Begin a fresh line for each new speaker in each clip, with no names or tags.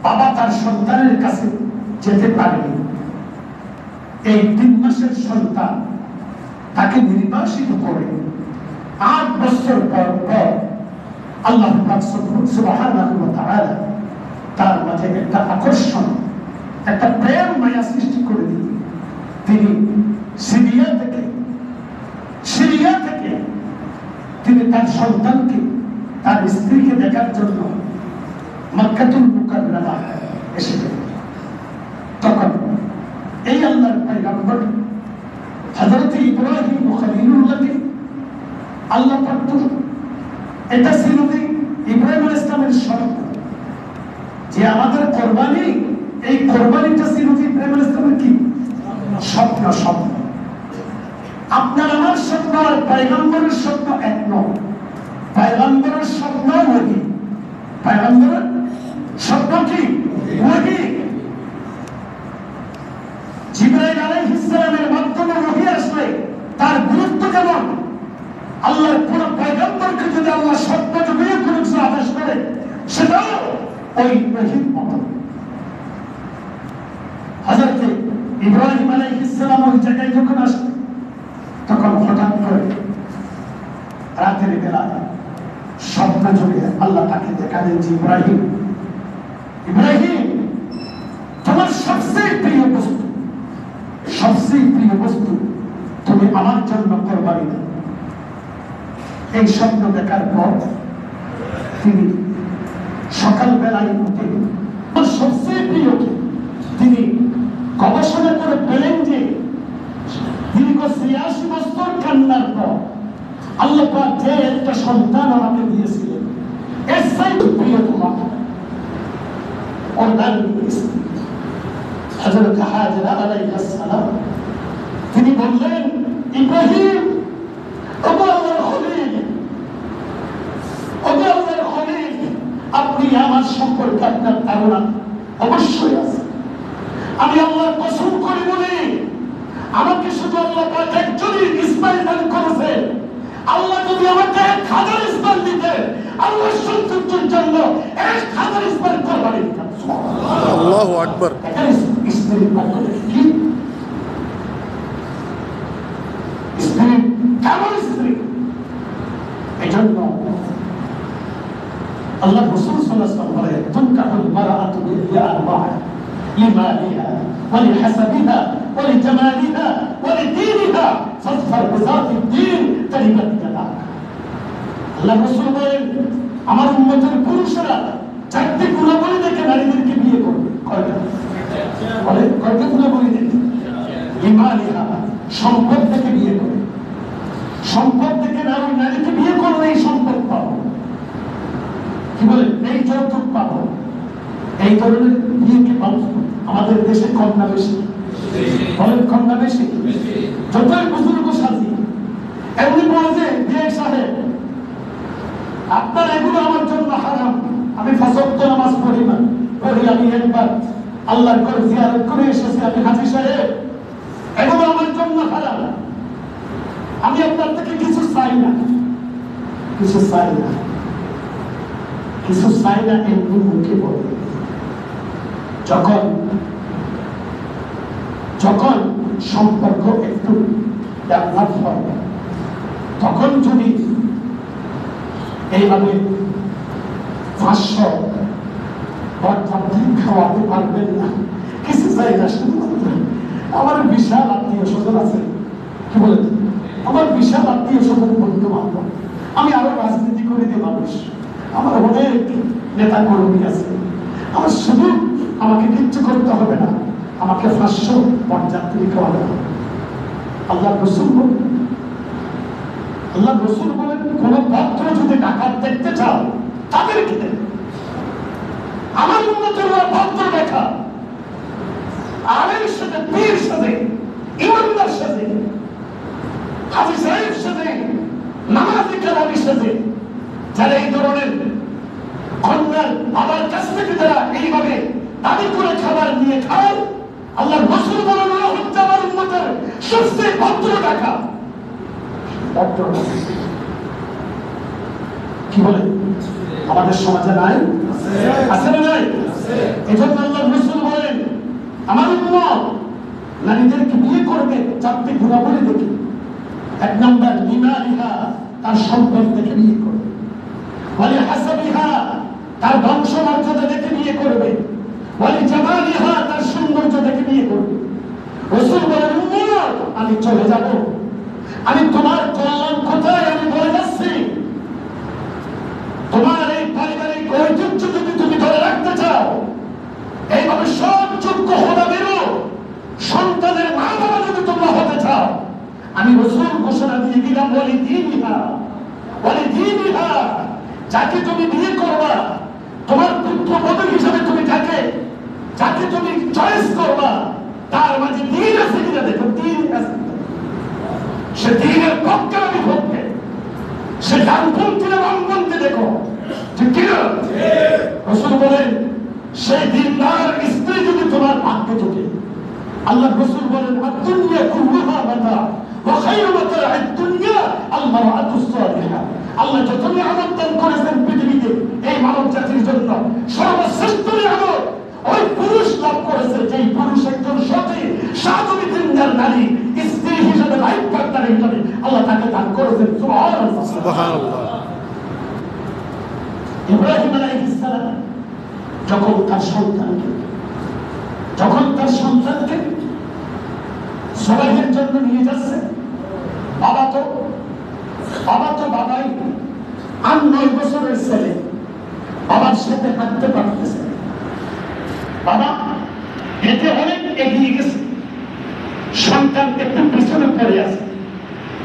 বাবা তার সন্তানের কাছে যেতে পারেনি। এই 3 মাসের সন্তান তাকে নির্বাসিত করে 8 বছর পর আল্লাহ পাক সুবহানাহু ওয়া তাআলা তার মাঝে একটা আকর্ষণ, একটা প্রেম মায়া সৃষ্টি করে দিলেন। তিনি সিরিয়া থেকে তিনি তার সন্তানকে, তার স্ত্রীকে দেখার জন্য মক্কাতুল মুকাররমা এসেছেন। তখন এই আল্লাহর পয়গম্বর হযরত ইব্রাহিম খলিলুল্লাহকে আল্লাহ পাক, এটা ছিল ইব্রাহিম আলাইহিস সালামের স্বপ্ন যে আমাদের কোরবানি, এই কোরবানিটা ছিল ইব্রাহিম আলাইহিস সালামের কি স্বপ্ন। আপনার আমার স্বপ্ন আর পয়গম্বরের স্বপ্ন এক নয়। পয়গম্বরের স্বপ্ন ওহী, পয়গম্বরের স্বপ্ন কি ওহী। জিবরাইল আলাইহিস সালামের মাধ্যমে ওহী আসলে তার গুরুত্ব কেমন? আল্লাহর কোন পয়গম্বরকে যদি আল্লাহ স্বপ্ন যোগে কোনো কিছু আদেশ করে, সেটাও ওই ওহীর মতো। হযরত ইব্রাহিম আলাইহিস সালাম ওই জায়গায় যখন আসলেন, তখন হঠাৎ করে রাতের বেলা স্বপ্ন যোগে আল্লাহ তাকে দেখালেন যে ইব্রাহিম, তোমার সবচেয়ে প্রিয় বস্তু তুমি আমার জন্য কোরবানি দাও। এই স্বপ্ন দেখার পর তিনি সকালবেলায় উঠে সবচেয়ে প্রিয়কে তিনি গবেষণা করে পেলেন যে দীর্ঘ ৮৬ বছর কান্নার পর আল্লাহ পাক যে একটা সন্তান আমাকে দিয়েছিলেন, এর চাইতে প্রিয় তোমার ওর নাম হযরত হাজরা আলাইহিস সালাম। তিনি বললেন, ইব্রাহিম, ওগো আল্লাহর খলিল, আপনি আমার সম্পর্কে আপনার ধারণা অবশ্যই আছে। আমি আল্লাহর কসম করে বলি, আমাকে শুধু আল্লাহ পাক একজনই ইসমাইল দান করেছেন। আল্লাহ যদি আমাকে 1000 ইসমাইল দিতেন, আল্লাহর সন্তুষ্টির জন্য 1000 ইসমাইল কোরবানি দিতাম। আল্লাহু আকবার। স্ত্রীর পক্ষ থেকে কি স্ত্রী, কেমন স্ত্রী? এজন্য আল্লাহ রাসূল সাল্লাল্লাহু আলাইহি ওয়াসাল্লাম বলেন, তুনকাহুল মারআতু লিআরবা'a লিমালিহা ওয়া লিহাসাবিহা ওয়া লিজামালিহা ওয়া লিদীনিহা ফাযফার বিযাতিদ দ্বীন তারিবাত ইয়াদাক। আল্লাহ রাসূল বলেন, আমার উম্মতের পুরুষরা 4টি গুণাবলী দেখে নারীদেরকে বিয়ে করবে। কয়টা গুণাবলী দেখে? লিমালিহা, সম্পদ থেকে বিয়ে করে। সম্পদ থেকে নারীকে বিয়ে করলে এই সম্পদ পাবো, কি বলে, এই যৌতুক পাবো। এই ধরনের বিয়েকে পাবো। আমাদের দেশে কম না বেশি? বলেন কম না বেশি? যতই বুজুর্গ সাজি এমনি বলছে, বিয়ে সাহেব আপনার এগুলো আমার জন্য হারাম। আমি ফজর নামাজ পড়ি না, আমি একবার আল্লাহর ঘর জিয়ারত করে এসেছি, আমি হাজী সাহেব, এগুলো আমার জন্য হারাম। আমি আপনার থেকে কিছু চাই না, এমনি মুখে বলে। যখন সম্পর্ক একটু ডেভেলপ হয়, তখন যদি এইভাবে 500 খাওয়াতে পারবেন না, কিছু চাই না। শুধুমাত্র আমার বিশাল আত্মীয় স্বজন আছে, কি বলে, আমার বিশাল আত্মীয় স্বজন, বন্ধু বান্ধব, আমি আরো রাজনীতি করে দিই মানুষ, আমার অনেক নেতা কর্মী আছে, আমার শুধু আমাকে কিচ্ছু করতে হবে না, আমাকে 500 পর্যাপ্ত খাওয়াতে হবে। আল্লাহ রাসূল বলেন, কোন পাত্র যদি ডাকাত দেখতে চাও তাদেরকে দেন। আমার উম্মতের পাত্র দেখা আলেমের সাথে, পীর সাথে, ইমানদার সাথে, হাজী সাহেব সাথে, নামাজি কালামের সাথে, যারা এই ধরনের কন্যার বাবার কাছ থেকে যারা এইভাবে দাবি করে খাবার নিয়ে খায়, আল্লাহ রাসূল বলেন, ওরা হচ্ছে আমার উম্মতের সবচেয়ে ভদ্র ডাকাত। কি বলে, আমাদের সমাজে নাই? আছে না নাই? এজন্য আল্লাহর রাসূল বলেন আমার উম্মত নারীদেরকে বিয়ে করবে চারটি গুণাবলী দেখে। এক নম্বর লিমালিহা, তার সম্পদ দেখে বিয়ে করবে। ওয়ালি হাসাবিহা, তার বংশ মর্যাদা দেখে বিয়ে করবে। ওয়ালি জামালিহা, তার সৌন্দর্য দেখে বিয়ে করবে। রাসূল বলেন উম্মত আমি চলে যাব, আমি তোমার কল্যাণ কোথায় আমি বলে যাচ্ছি। তোমার এই পারিবারিক ঐতিহ্য যদি তুমি ধরে রাখতে চাও, এইভাবে সব যোগ্য হতে বেরো সন্তানের মা বাবা যদি তোমরা হতে চাও, আমি রাসূল ঘোষণা দিয়ে দিলাম ওয়ালি দীনিহা, যাকে তুমি বিয়ে করবা, তোমার পুত্রবধূ হিসেবে তুমি যাকে তুমি চয়েস করবা, তার মাঝে দিন আছে কিনা দেখো, দিন আছে, সে দিনের পক্ষে আমি ভক্তে, সে ডানপন্থী না বামপন্থী দেখো, ঠিক কিনা? রাসূল বলেন সেই দিনদার স্ত্রী যদি তোমার ভাগ্যে ঢোকে, আল্লাহ রাসূল বলেন আদ-দুনিয়া কুল্লুহা মাতা ওয়া খায়রু মাতা'আদ দুনিয়া আল-মারআতুস সালিহা। আল্লাহ যত নিয়ামত দান করেছেন পৃথিবীতে এই মানব জাতির জন্য, সর্বশ্রেষ্ঠ নিয়ামত ওই পুরুষ লাভ করেছে যেই পুরুষ একজন সতী সাধবী দিনদার নারী স্ত্রী হিসেবে লাইফ পার্টনার হিসেবে আল্লাহ তাকে দান করেছেন। সুবহানাল্লাহ, সুবহানাল্লাহ। ইব্রাহিম আলাইহিস সালাম যখন তার সন্তানকে জবাইয়ের জন্য নিয়ে যাচ্ছে, বাবা তো বাবাই, আর 9 বছরের ছেলে বাবার সাথে হাঁটতে পারতেছে। বাবা হেঁটে অনেক এগিয়ে গেছে, সন্তান একটু পিছনে পড়ে আছে।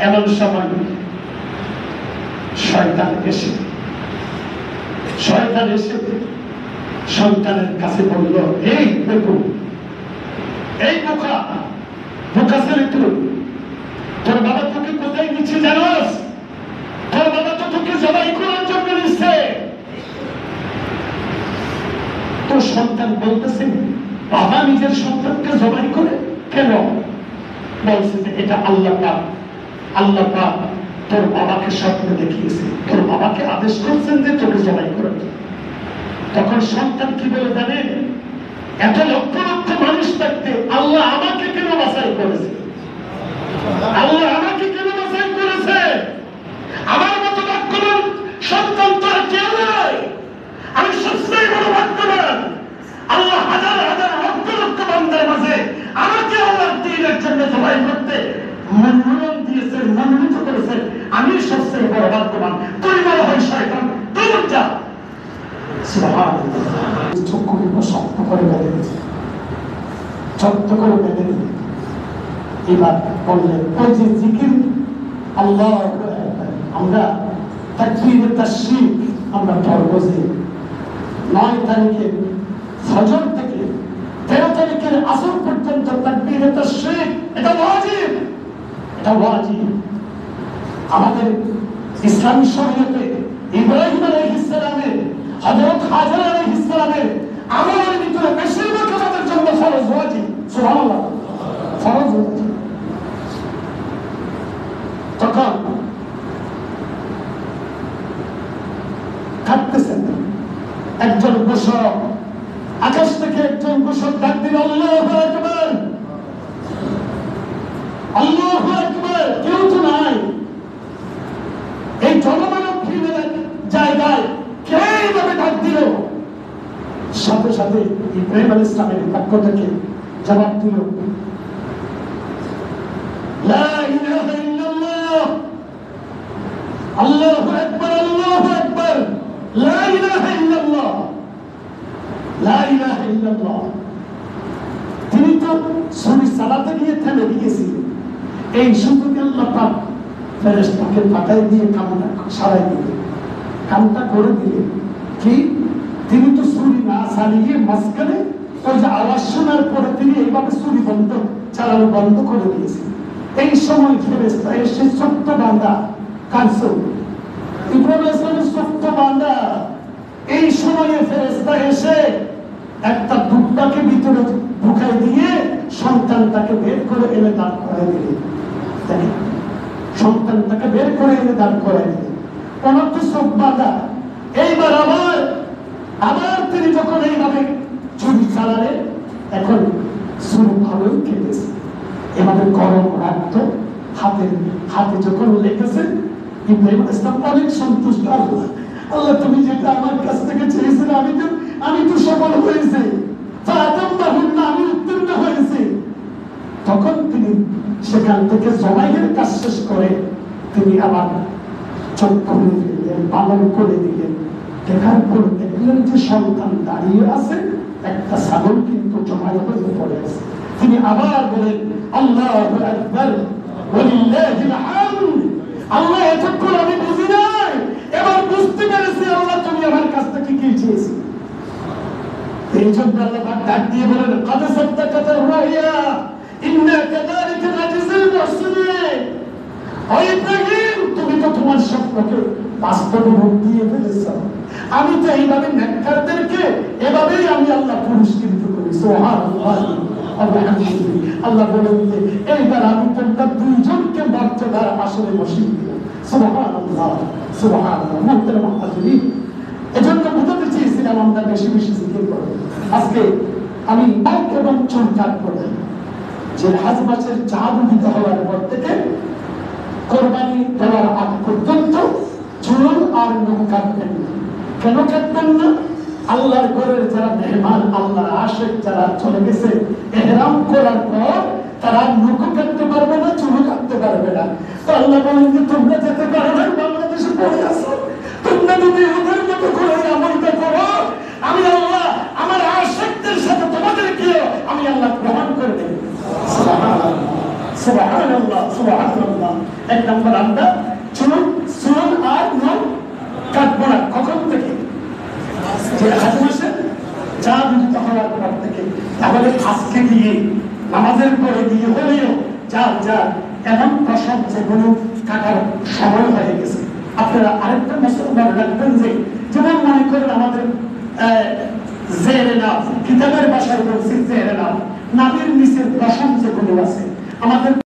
এমন সময় শয়তান এসে সন্তানের কাছে বলল, এই বোকা ছেলে, তোর বাবা তোকে কোথায় নিচ্ছে জানোস? তোর বাবা তো তোকে জবাই করার জন্য নিচ্ছে। তোর সন্তান বলতেছে বাবা নিজের সন্তানকে জবাই করে কেন? বলছে যে এটা আল্লাহ পাক তোর বাবাকে স্বপ্নে দেখিয়েছে, তোর বাবাকে আদেশ করছেন যে তোকে জবাই করে। তখন সন্তান কি বলে জানেন? এত লক্ষ লক্ষ মানুষ থাকতে আল্লাহ আমাকে কেন বাছাই করেছে? আল্লাহ আমাকে কেন বাছাই করেছে? আমার মতো ভাগ্যবান সন্তান তো আর কেউ নাই, আমি সবচেয়ে বড় ভাগ্যবান। আল্লাহ হাজার হাজার লক্ষ লক্ষ বান্দার মাঝে আমাকে আল্লাহর দ্বীনের জন্য জবাই করতে মনোনয়ন দিয়েছেন, মনোনীত করেছেন। আমি সবচেয়ে বড় ভাগ্যবান। তুই বড় হয় শয়তান, তুই যা। চক্ষুগুলো শক্ত করে বেঁধে দিয়েছে, শক্ত করে বেঁধে দিয়ে এবার বললেন ওই যে জিকির আল্লাহ, আমরা তাকবীরে তাশরীক আমরা পড়ব যে 9 তারিখে ফজর থেকে 13 তারিখের আসর পর্যন্ত তাকবীরে তাশরীক এটা ওয়াজিব। আমাদের ইসলামী শরীয়তে ইব্রাহিম আলাইহিস সালামের, হযরত হাজর আলাইহিস সালামের আমলের ভিতরে বেশিরভাগ আমাদের জন্য ফরজ, ওয়াজিব। সুবহানাল্লাহ, ফরজ। তখন কাঁদতেছেন একজন ঘোষক, আকাশ থেকে একজন ঘোষক ডাক দিল, আল্লাহু আকবার, আল্লাহু আকবার। কেউ তো নাই এই জনমানবহীন জায়গায়, কে এইভাবে ডাক দিল? সাথে সাথে ইব্রাহিম আলাইহিস সালামের পক্ষ থেকে জবাব দিল, লা ইলাহা ইল্লাল্লাহ, আল্লাহু আকবার, আল্লাহু আকবার, লা ইলাহা ইল্লাল্লাহ, লা ইলাহা ইল্লাল্লাহ। তিনি তো ছুরি চালাতে গিয়ে থেমে গিয়েছিলেন, এই সুযোগে আল্লাহ পাক ফেরেশতাকে পাঠাই দিয়ে কামটা সারাই দিলেন, কামটা করে দিলেন। কি? তিনি তো ছুরি না চালিয়ে মাঝখানে ওই যে আওয়াজ শোনার পরে তিনি এইভাবে ছুরি চালানো বন্ধ করে দিয়েছেন। এই সময় ফেরেশতা এসে ছোট্ট বান্দা কাঁদছে, ইব্রাহিম আলাইহিস সালামের ছোট্ট বান্দা। এই সময়ে ফেরেশতা এসে একটা দুধটাকে ভিতরে ঢুকাই দিয়ে সন্তানটাকে বের করে এনে দাঁড় করাই দিলেন। সন্তানটাকে বের করে এনে দাঁড় করাই দিলেন। ওনার তো চোখ বাঁধা। এইবার আবার তিনি যখন এইভাবে চুরি এখন শুরু ভালোই কেটেছে, এভাবে গরম রাখতো হাতে যখন লেগেছে ইব্রাহিম ইসলাম অনেক সন্তুষ্ট। আল্লাহ আল্লাহ তুমি যেটা আমার কাছ থেকে চেয়েছিলে আমি তো সফল হয়েছে, আমি উত্তীর্ণ হয়েছে। তখন তিনি সেখান থেকে জবাইয়ের কাজ শেষ করে তিনি আবার চোখ খুলে দিলেন, পালন করে দিলেন। দেখার পর দেখলেন যে সন্তান দাঁড়িয়ে আছে, একটা ছাগল কিন্তু জমাই হয়ে পড়ে আছে। তিনি আবার বলেন আল্লাহু আকবার ওয়ালিল্লাহিল হামদ। আল্লাহ এতক্ষণ আমি বুঝি নাই, এবার বুঝতে পেরেছি আল্লাহ তুমি আমার কাছ থেকে কি চেয়েছি। এই জন্য আল্লাহ ডাক দিয়ে বলেন قد صدقت الرؤيا إنا كذلك نجزي المحسنين। ও ইব্রাহিম তুমি তো তোমার স্বপ্নকে বাস্তবে রূপ দিয়ে ফেলেছো, আমি তো এইভাবে নেককারদেরকে এভাবেই আমি আল্লাহ পুরস্কৃত করি। সুবহানাল্লাহ আলহামদুলিল্লাহ। আল্লাহ বলেন যে এইবার আমি তোমরা দুইজনকে মর্যাদার আসরে বসিয়ে দিলাম। সুবহানাল্লাহ সুবহানাল্লাহ। মুহতারাম হাজিরিন, এজন্য বুঝাতে চেয়েছিলাম আমরা বেশি বেশি জিকির করব। আজকে আমি নাক এবং চুল কাটবো না, যে হাজ মাসের চাঁদ উদিত হওয়ার পর থেকে কোরবানি দেওয়ার আগ পর্যন্ত চুল আর নখ কাটবেন না। কেন কাটবেন না? আল্লাহর ঘরের যারা মেহমান, আল্লাহর আশিক যারা চলে গেছে ইহরাম করার পর, তারা নখ কাটতে পারবে না, চুল কাটতে পারবে না। তো আল্লাহ বলেন যে তোমরা যেতে পারো না, বাংলাদেশে পড়ে আসো, তোমরা যদি ওদের মতো করে আমলটা করো, আমি আল্লাহ আমার আশিকদের সাথে তোমাদেরকে আমি আল্লাহ গ্রহণ করে নেব। সুবহানাল্লাহ সুবহানাল্লাহ সুবহানাল্লাহ। এক নম্বর আমরা চুল আর নখ কাটবো না। কখন থেকে? যে হাজ মাসে চাঁদ উদিত হওয়ার পর থেকে। তাহলে আজকে গিয়ে নামাজের পরে গিয়ে হলেও যার এমন পশম যেগুলো কাটার সময় হয়ে গেছে। আপনারা আরেকটা মুসলমান রাখবেন যে যেমন মনে করেন আমাদের জেরে নাম, কিতাবের ভাষায় বলছি জেরে নাম, নামের নিচের পশম যেগুলো আছে আমাদের